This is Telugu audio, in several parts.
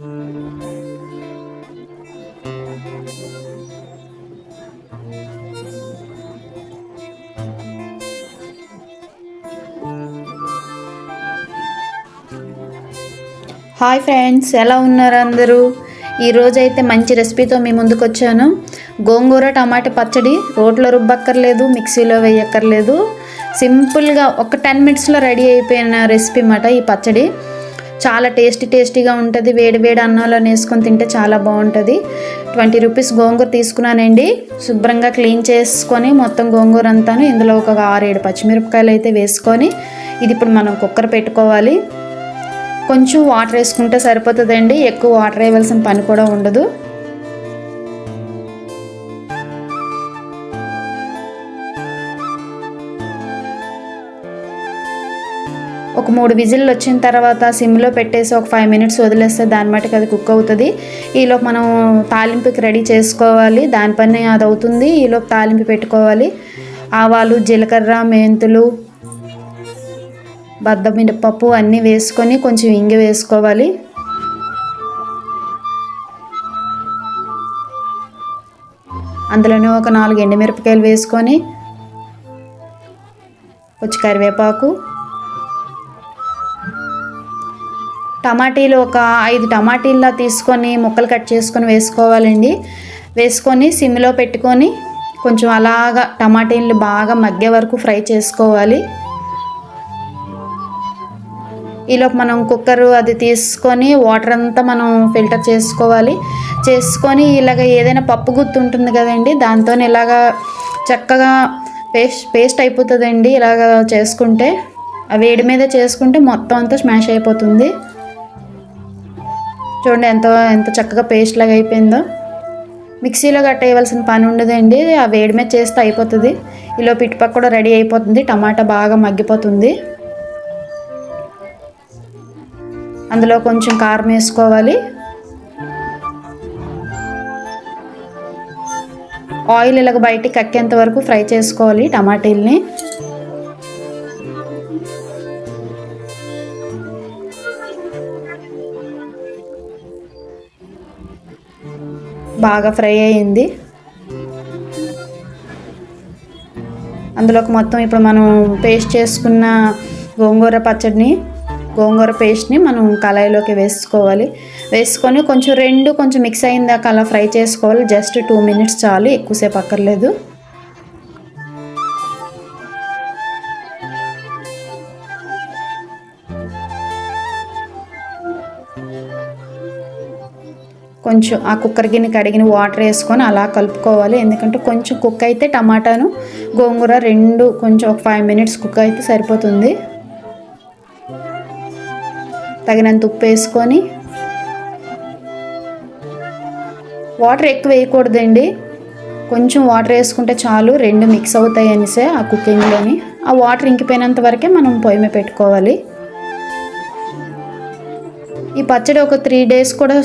హాయ్ ఫ్రెండ్స్, ఎలా ఉన్నారు అందరూ? ఈరోజైతే మంచి రెసిపీతో మీ ముందుకు వచ్చాను. గోంగూర టమాటా పచ్చడి. రోట్లో రుబ్బక్కర్లేదు, మిక్సీలో వేయక్కర్లేదు. సింపుల్గా ఒక 10 మినిట్స్లో రెడీ అయిపోయిన రెసిపీ అన్నమాట ఈ పచ్చడి. చాలా టేస్టీగా ఉంటుంది. వేడి వేడి అన్నంలో వేసుకొని తింటే చాలా బాగుంటుంది. 20 రూపీస్ గోంగూర తీసుకున్నానండి. శుభ్రంగా క్లీన్ చేసుకొని మొత్తం గోంగూర అంతాను ఇందులో ఒక 6-7 పచ్చిమిరపకాయలు అయితే వేసుకొని ఇది ఇప్పుడు మనం కుక్కర్ పెట్టుకోవాలి. కొంచెం వాటర్ వేసుకుంటే సరిపోతుందండి, ఎక్కువ వాటర్ వేయవలసిన పని కూడా ఉండదు. ఒక 3 విజిల్లు వచ్చిన తర్వాత సిమ్లో పెట్టేసి ఒక 5 మినిట్స్ వదిలేస్తే దాని మటుకు అది కుక్ అవుతుంది. ఈలోపు మనం తాలింపుకి రెడీ చేసుకోవాలి. దానిపైన అది అవుతుంది. ఈలోపు తాలింపు పెట్టుకోవాలి. ఆవాలు, జీలకర్ర, మెంతులు, బద్దమినపప్పు అన్నీ వేసుకొని కొంచెం ఇంగి వేసుకోవాలి. అందులోనే ఒక 4 ఎండుమిరపకాయలు వేసుకొని కొంచెం కరివేపాకు, టమాటీలు ఒక 5 టమాటీల్లా తీసుకొని ముక్కలు కట్ చేసుకొని వేసుకోవాలండి. వేసుకొని సిమ్లో పెట్టుకొని కొంచెం అలాగా టమాటీలు బాగా మగ్గే వరకు ఫ్రై చేసుకోవాలి. ఈలోపు మనం కుక్కర్ అది తీసుకొని వాటర్ అంతా మనం ఫిల్టర్ చేసుకోవాలి. చేసుకొని ఇలాగ ఏదైనా పప్పు గుత్తి ఉంటుంది కదండి, దాంతో ఇలాగా చక్కగా పేస్ట్ అయిపోతుందండి. ఇలాగ చేసుకుంటే ఆ వేడి మీద చేసుకుంటే మొత్తం అంతా స్మాష్ అయిపోతుంది. చూడండి ఎంత చక్కగా పేస్ట్ లాగా అయిపోయిందో. మిక్సీలో వేయవలసిన పని ఉండదండి, ఆ వేడి మీద చేస్తే అయిపోతుంది. ఈలోపు ఇటుపక్క కూడా రెడీ అయిపోతుంది. టమాటా బాగా మగ్గిపోతుంది. అందులో కొంచెం కారం వేసుకోవాలి. ఆయిల్ ఇలాగ బయటికి కక్కేంత వరకు ఫ్రై చేసుకోవాలి టమాటీల్ని. బాగా ఫ్రై అయ్యింది. అందులోకి మొత్తం ఇప్పుడు మనం పేస్ట్ చేసుకున్న గోంగూర పేస్ట్ని మనం కళాయిలోకి వేసుకోవాలి. వేసుకొని కొంచెం మిక్స్ అయిన దాకా అలా ఫ్రై చేసుకోవాలి. జస్ట్ 2 మినిట్స్ చాలు, ఎక్కువసేపు అక్కర్లేదు. కొంచెం ఆ కుక్కర్ గిన్నె కడిగిన వాటర్ వేసుకొని అలా కలుపుకోవాలి. ఎందుకంటే కొంచెం కుక్ అయితే టమాటాను గోంగూర రెండు కొంచెం ఒక 5 మినిట్స్ కుక్ అయితే సరిపోతుంది. తగినంత ఉప్పు వేసుకొని, వాటర్ ఎక్కువ వేయకూడదండి, కొంచెం వాటర్ వేసుకుంటే చాలు. రెండు మిక్స్ అవుతాయి అనేసే ఆ కుకింగ్లోని. ఆ వాటర్ ఇంకిపోయినంత వరకే మనం పొయ్యి మీద పెట్టుకోవాలి. ఈ పచ్చడి ఒక 3 డేస్ కూడా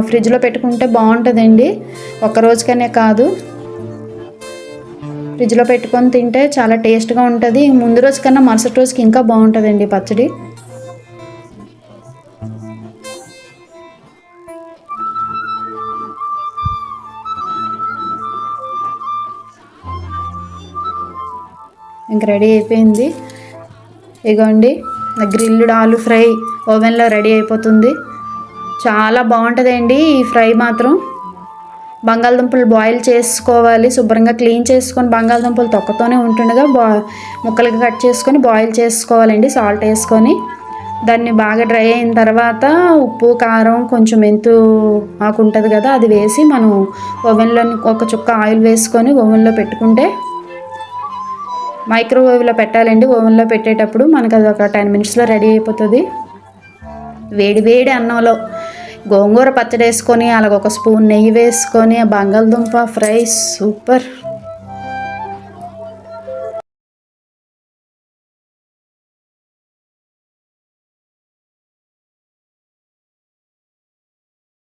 ఫ్రిడ్జ్లో పెట్టుకుంటే బాగుంటుందండి. ఒక రోజుకనే కాదు, ఫ్రిడ్జ్లో పెట్టుకొని తింటే చాలా టేస్ట్గా ఉంటుంది. ముందు రోజు కన్నా మరుసటి రోజుకి ఇంకా బాగుంటుందండి పచ్చడి. ఇంక రెడీ అయిపోయింది. ఇగోండి గ్రిల్డ్ ఆలు ఫ్రై ఓవెన్లో రెడీ అయిపోతుంది. చాలా బాగుంటుందండి ఈ ఫ్రై మాత్రం. బంగాళదుంపలు బాయిల్ చేసుకోవాలి. శుభ్రంగా క్లీన్ చేసుకొని బంగాళదుంపలు తొక్కతోనే ఉంటుండగా ముక్కలుగా కట్ చేసుకొని బాయిల్ చేసుకోవాలండి సాల్ట్ వేసుకొని. దాన్ని బాగా డ్రై అయిన తర్వాత ఉప్పు, కారం, కొంచెం మెంతు ఆకు ఉంటుంది కదా, అది వేసి మనం ఓవెన్లో ఒక చుక్క ఆయిల్ వేసుకొని ఓవెన్లో పెట్టుకుంటే, మైక్రోవేవ్లో పెట్టాలండి. ఓవెన్లో పెట్టేటప్పుడు మనకు అది ఒక 10 మినిట్స్లో రెడీ అయిపోతుంది. వేడి వేడి అన్నంలో గోంగూర పచ్చడి వేసుకొని అలాగ ఒక స్పూన్ నెయ్యి వేసుకొని బంగాళదుంప ఫ్రై సూపర్.